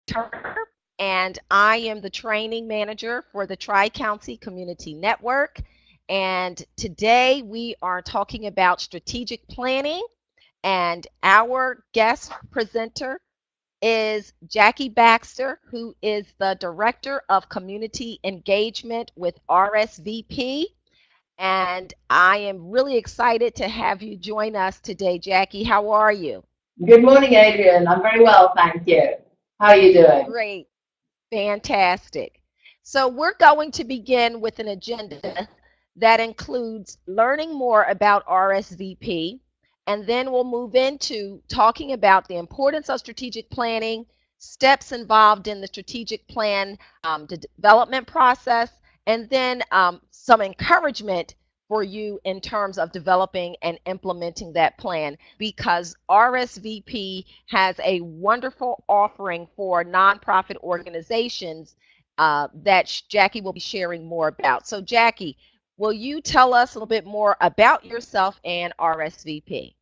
Turner, and I am the training manager for the Tri-County Community Network. And today we are talking about strategic planning, and our guest presenter is Jackie Baxter, who is the Director of Community Engagement with RSVP. And I am really excited to have you join us today, Jackie. How are you? Good morning, Adrian. I'm very well, thank you. How are you doing? Great. Fantastic. So, we're going to begin with an agenda that includes learning more about RSVP, and then we'll move into talking about the importance of strategic planning, steps involved in the strategic plan development process, and then some encouragement for you in terms of developing and implementing that plan because RSVP has a wonderful offering for nonprofit organizations that Jackie will be sharing more about. So, Jackie, will you tell us a little bit more about yourself and RSVP?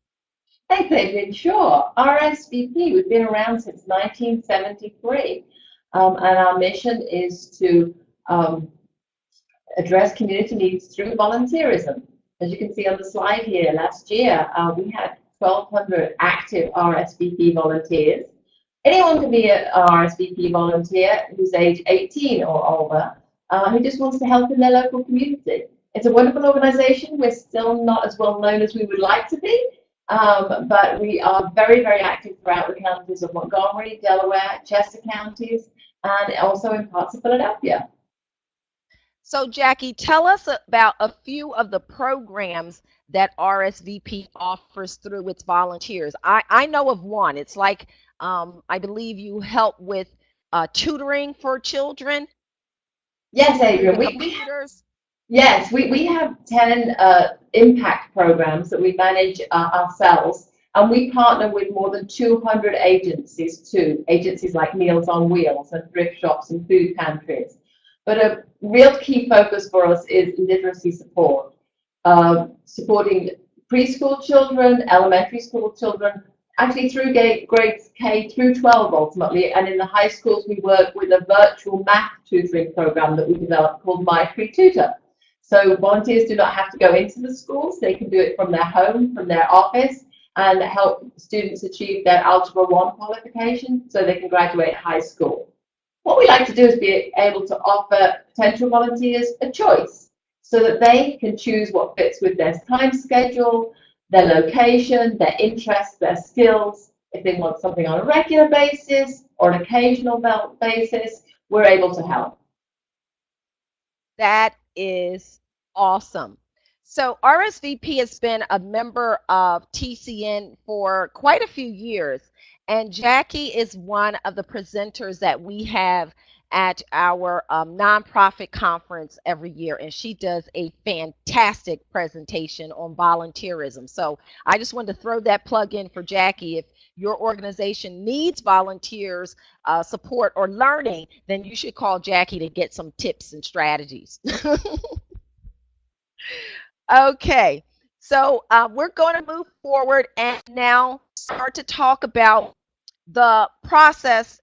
Thanks, Adrian. Sure. RSVP, we've been around since 1973, and our mission is to um, address community needs through volunteerism. As you can see on the slide here, last year we had 1,200 active RSVP volunteers. Anyone can be an RSVP volunteer who's age 18 or older, who just wants to help in their local community. It's a wonderful organization. We're still not as well known as we would like to be, but we are very, very active throughout the counties of Montgomery, Delaware, Chester counties, and also in parts of Philadelphia. So, Jackie, tell us about a few of the programs that RSVP offers through its volunteers. I know of one. It's like, I believe you help with tutoring for children Yes, through Adrian, the computers. we have 10 impact programs that we manage ourselves, and we partner with more than 200 agencies too, agencies like Meals on Wheels and thrift shops and food pantries. But a real key focus for us is literacy support, supporting preschool children, elementary school children, actually through grades K through 12 ultimately, and in the high schools we work with a virtual math tutoring program that we developed called My Free Tutor. So volunteers do not have to go into the schools, they can do it from their home, from their office, and help students achieve their Algebra 1 qualification so they can graduate high school. What we like to do is be able to offer potential volunteers a choice so that they can choose what fits with their time schedule, their location, their interests, their skills. If they want something on a regular basis or an occasional basis, we're able to help. That is awesome. So RSVP has been a member of TCN for quite a few years, and Jackie is one of the presenters that we have at our nonprofit conference every year, and she does a fantastic presentation on volunteerism. So I just wanted to throw that plug in for Jackie. If your organization needs volunteers, support, or learning, then you should call Jackie to get some tips and strategies. Okay, so we're going to move forward and now start to talk about the process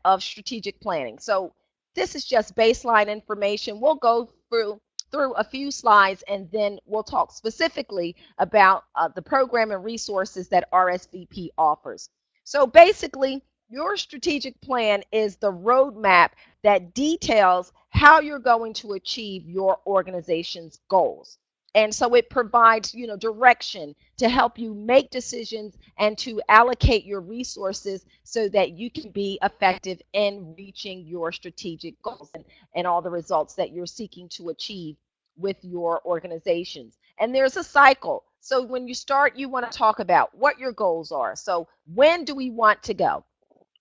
of strategic planning. So this is just baseline information. We'll go through a few slides and then we'll talk specifically about the program and resources that RSVP offers. So basically, your strategic plan is the roadmap that details how you're going to achieve your organization's goals. And so it provides, direction to help you make decisions and to allocate your resources so that you can be effective in reaching your strategic goals and all the results that you're seeking to achieve with your organizations. And there's a cycle. So when you start, you want to talk about what your goals are. So when do we want to go?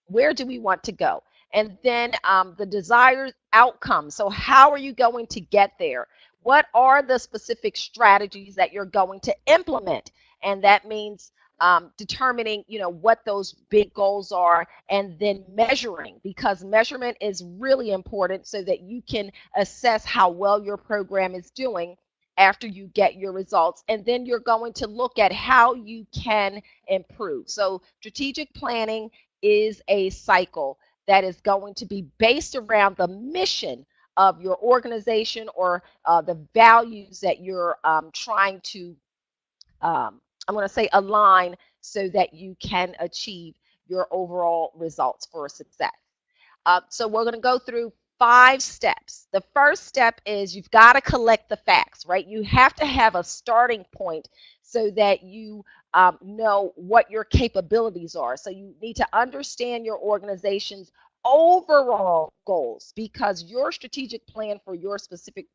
Where do we want to go? And then the desired outcome. So how are you going to get there? What are the specific strategies that you're going to implement? And that means determining, what those big goals are, and then measuring, because measurement is really important so that you can assess how well your program is doing after you get your results. And then you're going to look at how you can improve. So strategic planning is a cycle. that is going to be based around the mission of your organization or the values that you're trying to, I'm going to say, align so that you can achieve your overall results for success. So we're going to go through 5 steps. The first step is you've got to collect the facts, right? You have to have a starting point so that you know what your capabilities are. So you need to understand your organization's overall goals, because your strategic plan for your specific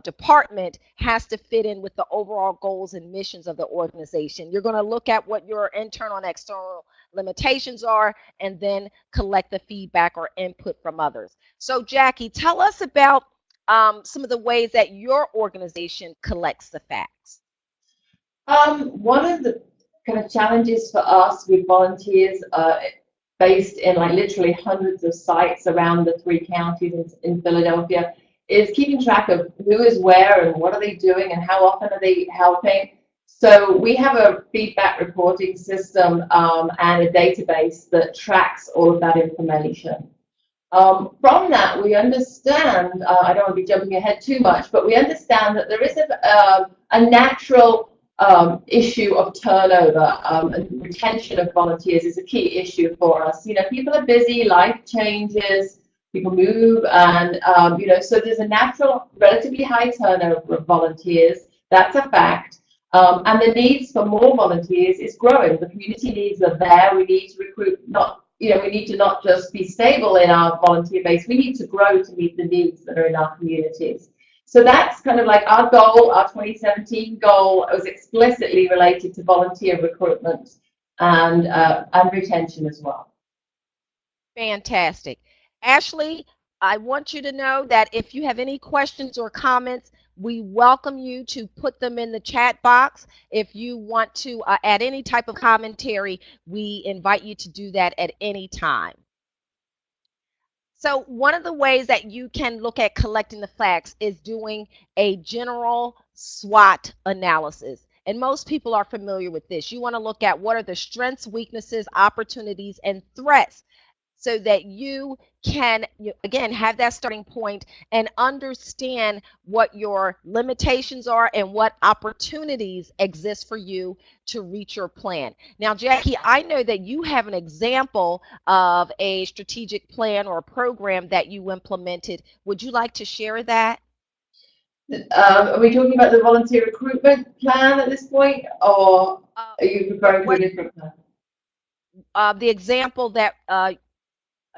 department has to fit in with the overall goals and missions of the organization. You're going to look at what your internal and external limitations are, and then collect the feedback or input from others. So, Jackie, tell us about some of the ways that your organization collects the facts. One of the kind of challenges for us with volunteers, based in like literally hundreds of sites around the 3 counties in Philadelphia, is keeping track of who is where and what are they doing and how often are they helping. So we have a feedback reporting system and a database that tracks all of that information. From that, we understand, I don't want to be jumping ahead too much, but we understand that there is a natural issue of turnover, and retention of volunteers is a key issue for us. You know, people are busy, life changes, people move, and so there's a natural, relatively high turnover of volunteers. That's a fact. And the needs for more volunteers is growing. The community needs are there. We need to recruit, we need to not just be stable in our volunteer base. We need to grow to meet the needs that are in our communities. So that's kind of like our goal. Our 2017 goal was explicitly related to volunteer recruitment and retention as well. Fantastic. Ashley, I want you to know that if you have any questions or comments, we welcome you to put them in the chat box. If you want to add any type of commentary, we invite you to do that at any time. So one of the ways that you can look at collecting the facts is doing a general SWOT analysis. And most people are familiar with this. You want to look at what are the strengths, weaknesses, opportunities, and threats, so that you can, again, have that starting point and understand what your limitations are and what opportunities exist for you to reach your plan. Now, Jackie, I know that you have an example of a strategic plan or a program that you implemented. Would you like to share that? Are we talking about the volunteer recruitment plan at this point, or are you referring to a different plan? The example that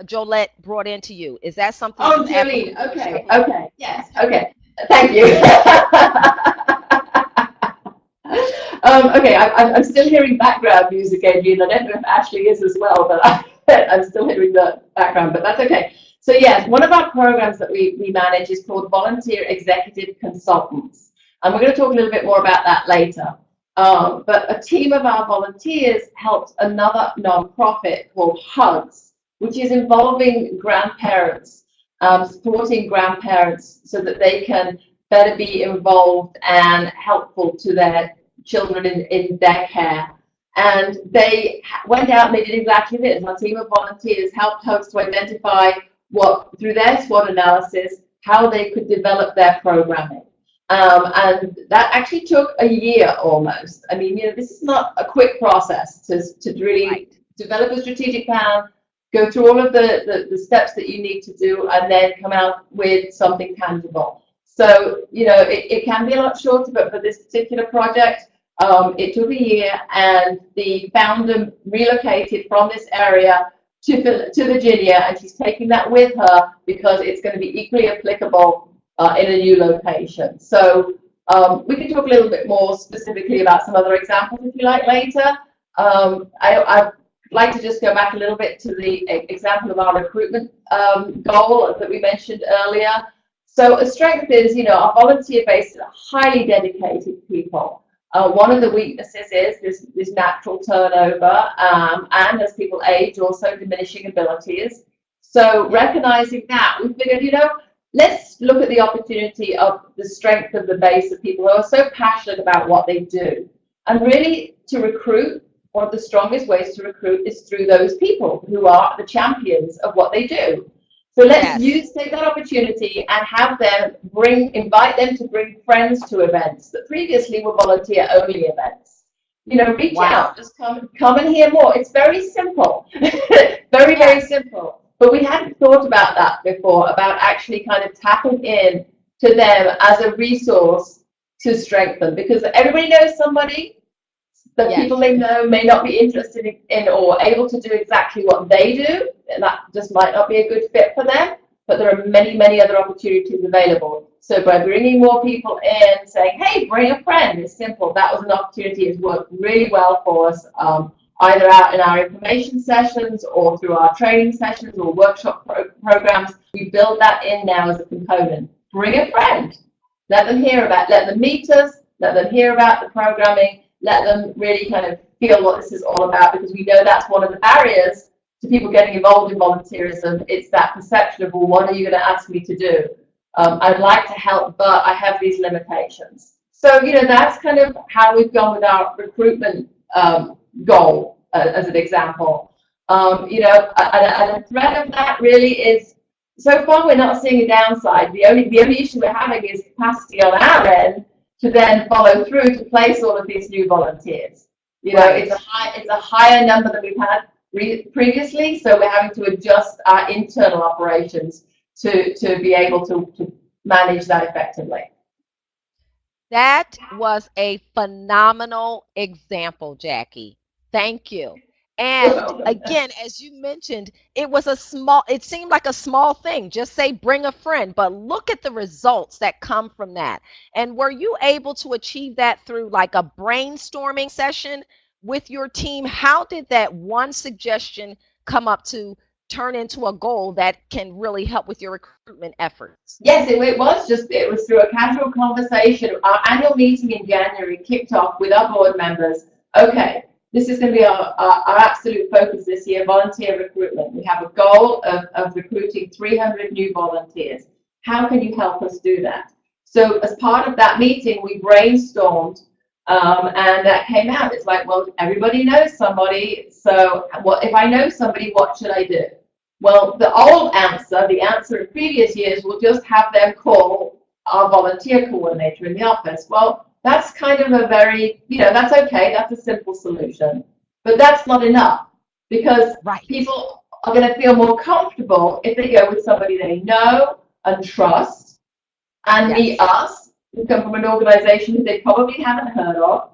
Jolette brought into you. Is that something? Oh, Jolene. Okay. Yes. Okay. Thank you. Okay. I'm still hearing background music, Adrian. I don't know if Ashley is as well, but I'm still hearing the background, but that's okay. So yes, one of our programs that we manage is called Volunteer Executive Consultants. And we're going to talk a little bit more about that later. But a team of our volunteers helped another nonprofit called HUGS, which is involving grandparents, supporting grandparents so that they can better be involved and helpful to their children in their care. And they went out and they did exactly this. Our team of volunteers helped HUGS to identify through their SWOT analysis, how they could develop their programming. And that actually took a year almost. I mean, this is not a quick process to really develop a strategic plan, go through all of the steps that you need to do, and then come out with something tangible. So, it can be a lot shorter, but for this particular project, it took a year, and the founder relocated from this area to Virginia, and she's taking that with her because it's going to be equally applicable in a new location. So we can talk a little bit more specifically about some other examples if you like later. I'd like to just go back a little bit to the example of our recruitment goal that we mentioned earlier. So a strength is, our volunteer base is highly dedicated people. One of the weaknesses is this natural turnover, and as people age, also diminishing abilities. So recognizing that, we figured, let's look at the opportunity of the strength of the base of people who are so passionate about what they do, and really to recruit one of the strongest ways to recruit is through those people who are the champions of what they do. So let's Yes. take that opportunity and have them invite them to bring friends to events that previously were volunteer only events. Reach Wow. out, just come and hear more. It's very simple, very, very Yes. simple. But we hadn't thought about that before, about actually kind of tapping in to them as a resource to strengthen, because everybody knows somebody. The Yes. people they know may not be interested in or able to do exactly what they do, and that just might not be a good fit for them. But there are many, many other opportunities available. So by bringing more people in, saying, hey, bring a friend, it's simple. That was an opportunity that's worked really well for us, either out in our information sessions or through our training sessions or workshop programs. We build that in now as a component. Bring a friend. Let them meet us, let them hear about the programming, let them really kind of feel what this is all about, because we know that's one of the barriers to people getting involved in volunteerism. It's that perception of, well, what are you going to ask me to do? I'd like to help, but I have these limitations. So, that's kind of how we've gone with our recruitment goal, as an example. And a thread of that really is, so far we're not seeing a downside. The only issue we're having is capacity on our end to then follow through to place all of these new volunteers. Right. It's a higher number than we've had previously, so we're having to adjust our internal operations to be able to manage that effectively. That was a phenomenal example, Jackie. Thank you. And again, as you mentioned, it seemed like a small thing. Just say bring a friend, but look at the results that come from that. And were you able to achieve that through like a brainstorming session with your team? How did that one suggestion come up to turn into a goal that can really help with your recruitment efforts? Yes, it was through a casual conversation. Our annual meeting in January kicked off with our board members. Okay, this is going to be our absolute focus this year, volunteer recruitment. We have a goal of recruiting 300 new volunteers. How can you help us do that? So as part of that meeting, we brainstormed, and that came out. It's like, well, everybody knows somebody. So if I know somebody, what should I do? Well, the answer in previous years, will just have them call our volunteer coordinator in the office. Well, that's kind of a very, that's okay. That's a simple solution. But that's not enough, because Right. people are going to feel more comfortable if they go with somebody they know and trust and meet Yes. us, who come from an organization that they probably haven't heard of.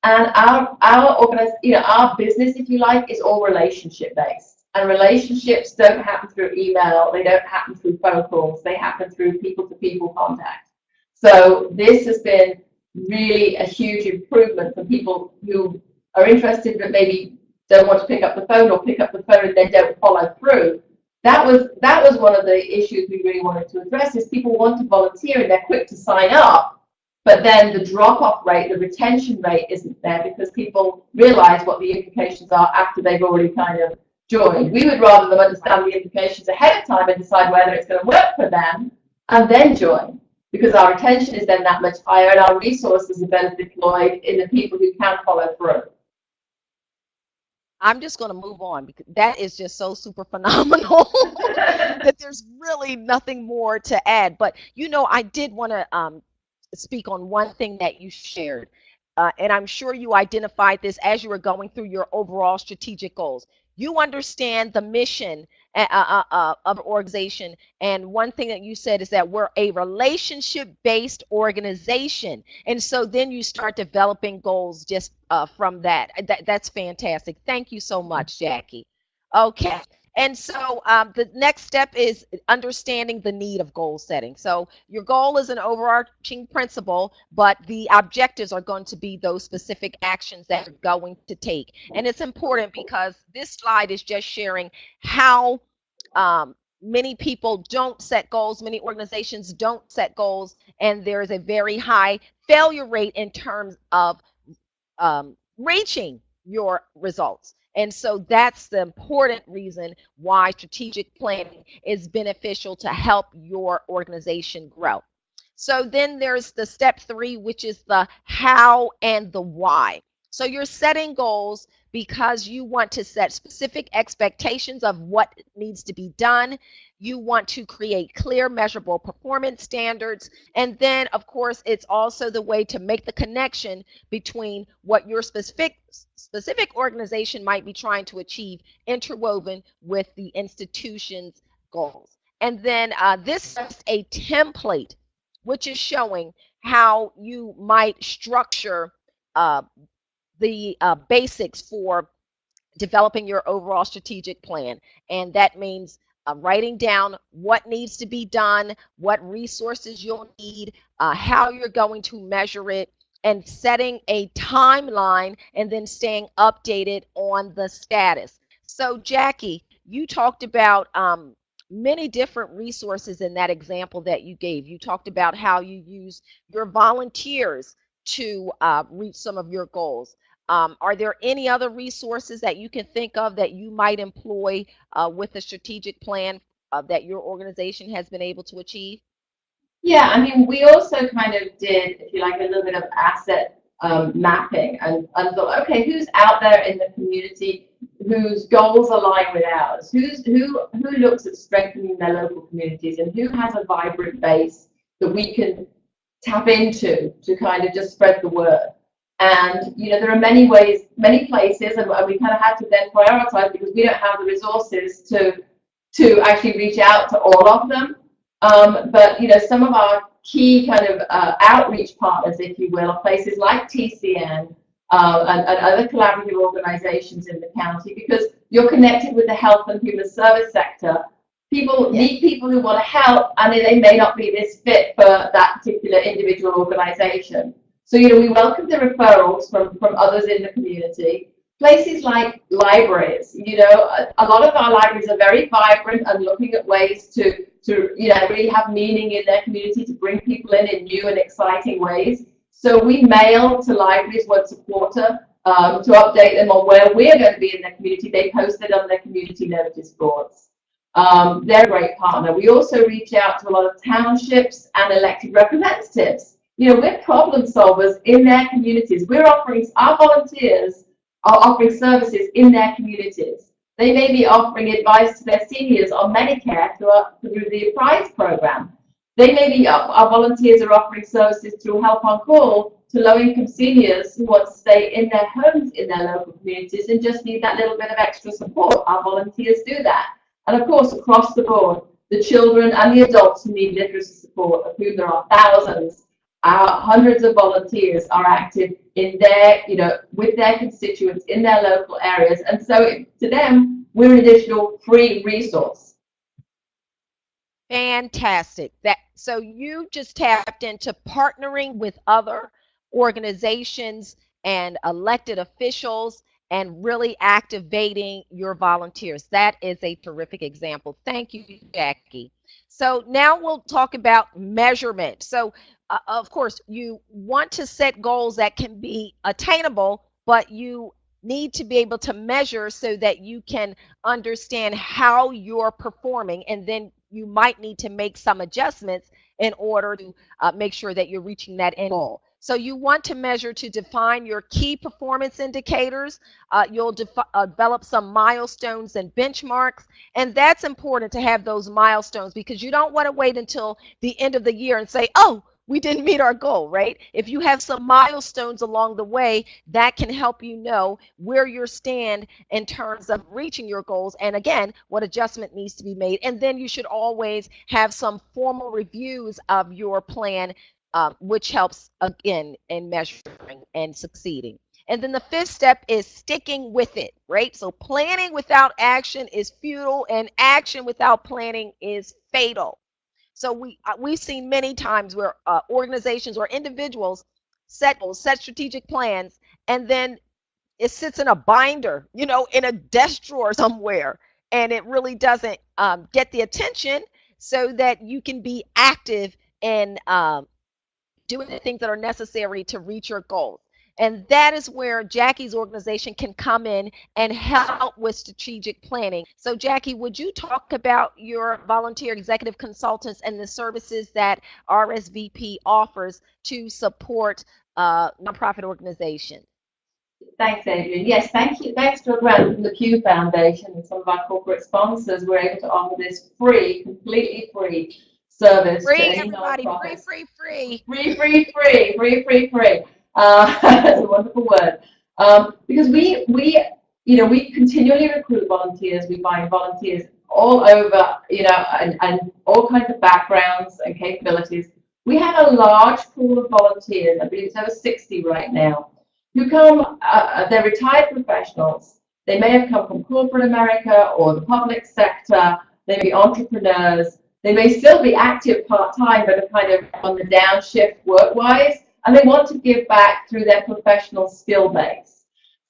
And our business, if you like, is all relationship based. And relationships don't happen through email, they don't happen through phone calls, they happen through people-to-people contact. So this has been really a huge improvement for people who are interested but maybe don't want to pick up the phone, or pick up the phone and then don't follow through. That was one of the issues we really wanted to address, is people want to volunteer and they're quick to sign up, but then the drop-off rate, the retention rate isn't there, because people realize what the implications are after they've already kind of joined. We would rather them understand the implications ahead of time and decide whether it's going to work for them and then join, because our retention is then that much higher and our resources are better deployed in the people who can follow through. I'm just going to move on because that is just so super phenomenal that there's really nothing more to add. But I did want to speak on one thing that you shared. And I'm sure you identified this as you were going through your overall strategic goals. You understand the mission of an organization. And one thing that you said is that we're a relationship-based organization. And so then you start developing goals just from that. That's fantastic. Thank you so much, Jackie. Okay. And so the next step is understanding the need of goal setting. So your goal is an overarching principle, but the objectives are going to be those specific actions that you're going to take. And it's important because this slide is just sharing how many people don't set goals, many organizations don't set goals, and there is a very high failure rate in terms of reaching your results. And so that's the important reason why strategic planning is beneficial to help your organization grow. So then there's the step 3, which is the how and the why. So you're setting goals because you want to set specific expectations of what needs to be done. You want to create clear, measurable performance standards. And then, of course, it's also the way to make the connection between what your specific organization might be trying to achieve, interwoven with the institution's goals. And then this is a template, which is showing how you might structure uh, the basics for developing your overall strategic plan. And that means writing down what needs to be done, what resources you'll need, how you're going to measure it, and setting a timeline and then staying updated on the status. So, Jackie, you talked about many different resources in that example that you gave. You talked about how you use your volunteers to reach some of your goals. Are there any other resources that you can think of that you might employ with a strategic plan that your organization has been able to achieve? Yeah, I mean, we also kind of did, if you like, a little bit of asset mapping and thought, okay, who's out there in the community whose goals align with ours? Who looks at strengthening their local communities and who has a vibrant base that we can tap into to kind of just spread the word? And there are many ways, many places, and we kind of had to then prioritize because we don't have the resources to actually reach out to all of them. But some of our key kind of outreach partners, if you will, are places like TCN and other collaborative organizations in the county, because you're connected with the health and human service sector. People need people who want to help, and they may not be this fit for that particular individual organization. So, we welcome the referrals from others in the community. Places like libraries, a lot of our libraries are very vibrant and looking at ways to really have meaning in their community, to bring people in new and exciting ways. So we mail to libraries once a quarter to update them on where we're going to be in their community. They post it on their community notice boards. They're a great partner. We also reach out to a lot of townships and elected representatives. We're problem solvers in their communities. Our volunteers are offering services in their communities. They may be offering advice to their seniors on Medicare through the Prize program. They may be, our volunteers are offering services through Help on Call to low-income seniors who want to stay in their homes in their local communities and just need that little bit of extra support. Our volunteers do that. And of course, across the board, the children and the adults who need literacy support, of whom there are thousands, hundreds of volunteers are active in with their constituents in their local areas. And so to them, we're an additional free resource. Fantastic. So you just tapped into partnering with other organizations and elected officials and really activating your volunteers. That is a terrific example. Thank you, Jackie. So now we'll talk about measurement. So of course, you want to set goals that can be attainable, but you need to be able to measure so that you can understand how you're performing, and then you might need to make some adjustments in order to make sure that you're reaching that end goal. So you want to measure to define your key performance indicators. You'll develop some milestones and benchmarks, and that's important to have those milestones because you don't want to wait until the end of the year and say, oh, we didn't meet our goal, right? If you have some milestones along the way, that can help you know where you stand in terms of reaching your goals, and again, what adjustment needs to be made. And then you should always have some formal reviews of your plan, which helps, again, in measuring and succeeding. And then the fifth step is sticking with it, right? So planning without action is futile, and action without planning is fatal. So we've seen many times where organizations or individuals set strategic plans, and then it sits in a binder, in a desk drawer somewhere, and it really doesn't get the attention so that you can be active in doing the things that are necessary to reach your goals. And that is where Jackie's organization can come in and help with strategic planning. So Jackie, would you talk about your volunteer executive consultants and the services that RSVP offers to support nonprofit organizations? Thanks, Adrian. Yes, thank you. Thanks to a grant from the Pew Foundation and some of our corporate sponsors, we're able to offer this free, completely free service to Free, any everybody, free, nonprofits. free, free. Free, free, free, free, free, free. That's a wonderful word. Because we continually recruit volunteers. We find volunteers all over, and all kinds of backgrounds and capabilities. We have a large pool of volunteers. I believe it's over 60 right now, who come. They're retired professionals. They may have come from corporate America or the public sector. They may be entrepreneurs. They may still be active part-time, but are kind of on the downshift work-wise, and they want to give back through their professional skill base.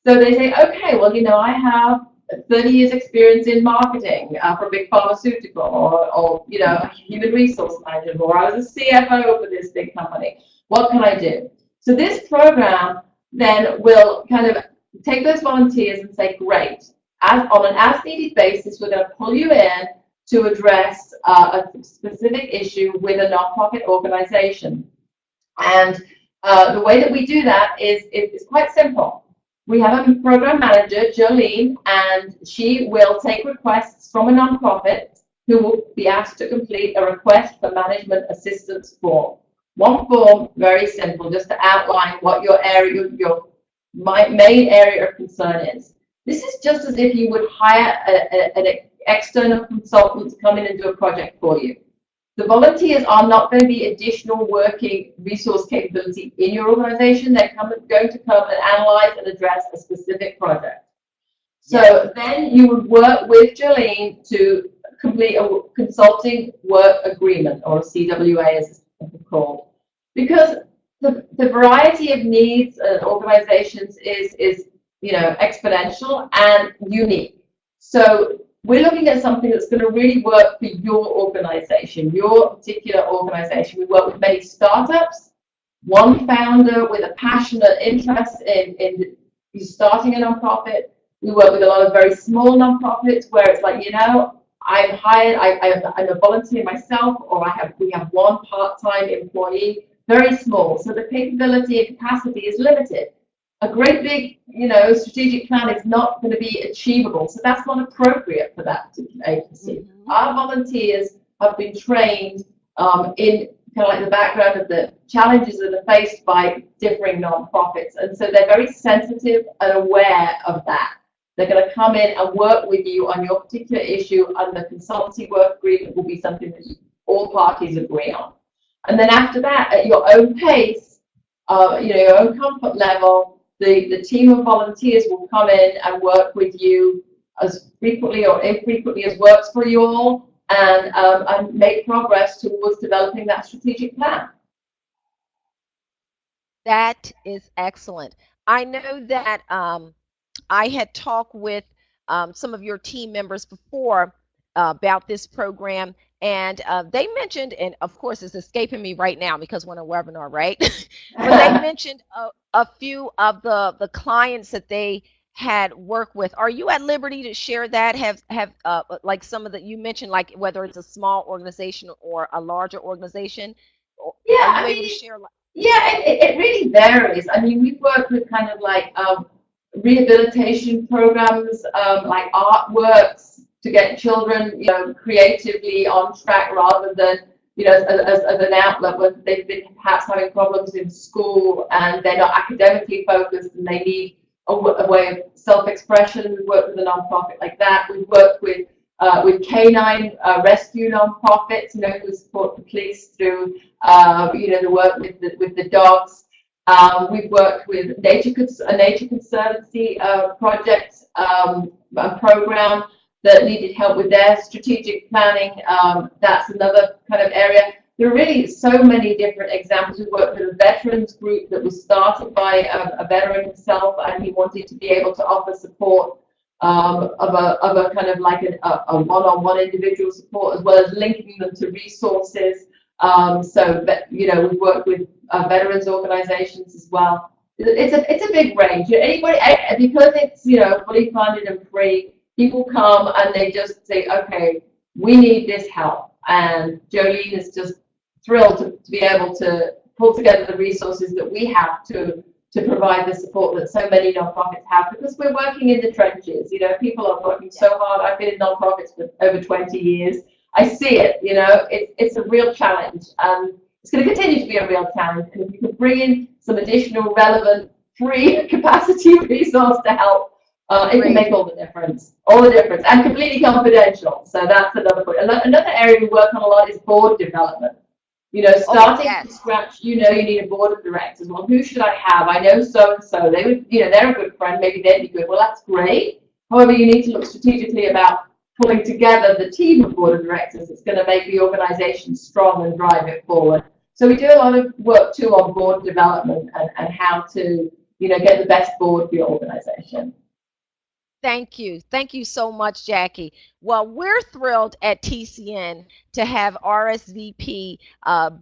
So they say, okay, well, I have 30 years experience in marketing for a big pharmaceutical, or a human resource manager, or I was a CFO for this big company. What can I do? So this program then will kind of take those volunteers and say, great, on an as-needed basis, we're going to pull you in to address a specific issue with a nonprofit organization. And the way that we do that is quite simple. We have a program manager, Jolene, and she will take requests from a nonprofit who will be asked to complete a request for management assistance form. One form, very simple, just to outline what your main area of concern is. This is just as if you would hire an external consultant to come in and do a project for you. The volunteers are not going to be additional working resource capability in your organization. They're going to come and analyze and address a specific project. So then you would work with Jolene to complete a consulting work agreement, or a CWA as it's called. Because the variety of needs and organizations is exponential and unique. So we're looking at something that's going to really work for your organization, your particular organization. We work with many startups, one founder with a passionate interest in starting a nonprofit. We work with a lot of very small nonprofits where it's like, I'm hired, I'm a volunteer myself, or we have one part-time employee, very small. So the capability and capacity is limited. A great big, strategic plan is not going to be achievable. So that's not appropriate for that particular agency. Mm-hmm. Our volunteers have been trained in kind of like the background of the challenges that are faced by differing nonprofits. And so they're very sensitive and aware of that. They're going to come in and work with you on your particular issue, and the consultancy work agreement will be something that all parties agree on. And then after that, at your own pace, your own comfort level, the team of volunteers will come in and work with you as frequently or infrequently as works for you all, and make progress towards developing that strategic plan. That is excellent. I know that I had talked with some of your team members before about this program, and they mentioned, and of course it's escaping me right now because we're on a webinar, right? But they mentioned a few of the clients that they had worked with. Are you at liberty to share that? Have like some of that you mentioned, like whether it's a small organization or a larger organization? Yeah, are you able to share? Yeah, it really varies. I mean, we've worked with kind of like rehabilitation programs, like artworks to get children, creatively on track rather than, as an outlet when they've been perhaps having problems in school and they're not academically focused and they need a way of self-expression. We've worked with a nonprofit like that. We've worked with canine rescue nonprofits, who support the police through, the work with the dogs. We've worked with a Nature Conservancy project and program that needed help with their strategic planning. That's another kind of area. There are really so many different examples. We worked with a veterans group that was started by a veteran himself, and he wanted to be able to offer support of a kind of like a one-on-one individual support, as well as linking them to resources. So we've worked with veterans organizations as well. It's a big range. Anybody, because it's fully funded and free, people come and they just say, okay, we need this help, and Jolene is just thrilled to be able to pull together the resources that we have to to provide the support that so many nonprofits have, because we're working in the trenches. You know, people are working so hard. I've been in nonprofits for over 20 years. I see it. You know, it's a real challenge. It's going to continue to be a real challenge. And if you can bring in some additional relevant free capacity resource to help, it can make all the difference. All the difference. And completely confidential. So that's another point. Another area we work on a lot is board development. You know, starting from scratch, you know, you need a board of directors. Well, who should I have? I know so and so. They would, you know, they're a good friend. Maybe they'd be good. Well, that's great. However, you need to look strategically about pulling together the team of board of directors that's going to make the organization strong and drive it forward. So we do a lot of work too on board development and how to, you know, get the best board for your organization. Thank you. Thank you so much, Jackie. Well, we're thrilled at TCN to have RSVP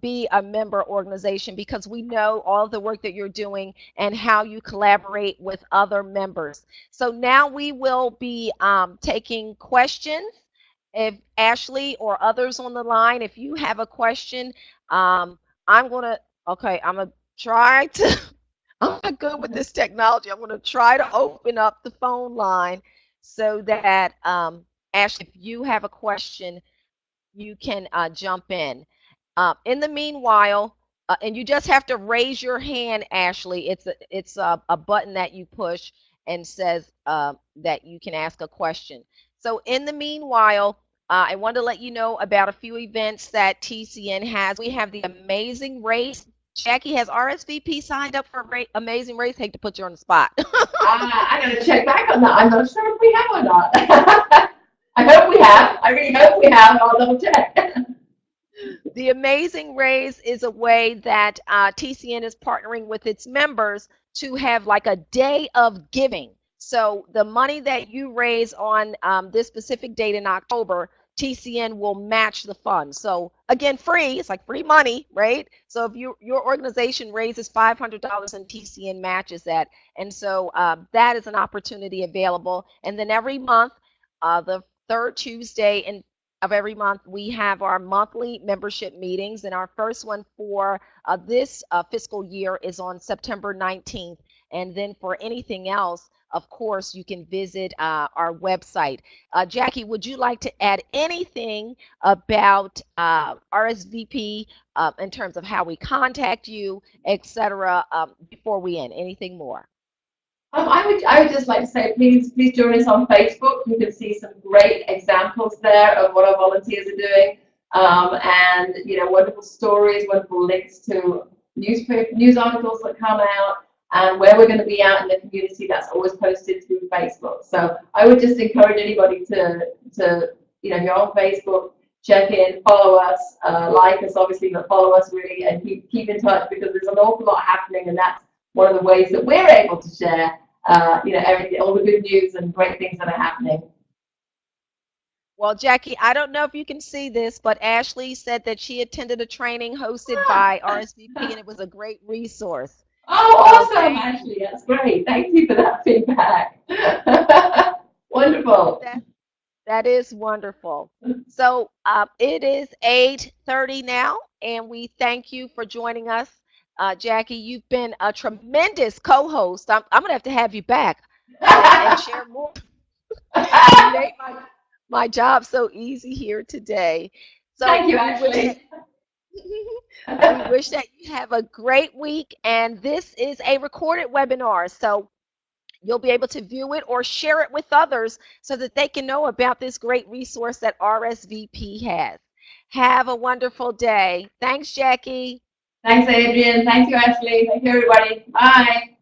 be a member organization, because we know all the work that you're doing and how you collaborate with other members. So now we will be taking questions. If Ashley or others on the line, if you have a question, I'm going to, okay, I'm going to try to. I'm not good with this technology. I'm going to try to open up the phone line so that, Ashley, if you have a question, you can jump in. In the meanwhile, and you just have to raise your hand, Ashley. It's a button that you push and says that you can ask a question. So in the meanwhile, I want to let you know about a few events that TCN has. We have the Amazing Race. Jackie, has RSVP signed up for Amazing Race? Hate to put you on the spot. I got to check back on that. I'm not sure if we have or not. I hope we have. I really hope we have. I'll double check. The Amazing Race is a way that TCN is partnering with its members to have like a day of giving. So the money that you raise on this specific date in October, TCN will match the funds. So again, free. It's like free money, right? So if your organization raises $500 and TCN matches that, and so that is an opportunity available. And then every month, the third Tuesday of every month, we have our monthly membership meetings, and our first one for this fiscal year is on September 19th. And then for anything else, of course, you can visit our website. Jackie, would you like to add anything about RSVP in terms of how we contact you, etc., before we end? Anything more? I would just like to say, please join us on Facebook. You can see some great examples there of what our volunteers are doing, and you know, wonderful stories, wonderful links to news articles that come out, and where we're going to be out in the community. That's always posted through Facebook. So I would just encourage anybody to you know, if you're on Facebook, check in, follow us, like us, obviously, but follow us really, and keep in touch, because there's an awful lot happening, and that's one of the ways that we're able to share, you know, everything, all the good news and great things that are happening. Well, Jackie, I don't know if you can see this, but Ashley said that she attended a training hosted by RSVP, and it was a great resource. Oh, awesome, Ashley. That's great. Thank you for that feedback. Wonderful. That is wonderful. So it is 8:30 now, and we thank you for joining us. Jackie, you've been a tremendous co-host. I'm going to have you back and share more. You made my job so easy here today. So thank you, Ashley. We wish that you have a great week, and this is a recorded webinar, so you'll be able to view it or share it with others so that they can know about this great resource that RSVP has. Have a wonderful day. Thanks, Jackie. Thanks, Adrian. Thank you, Ashley. Thank you, everybody. Bye.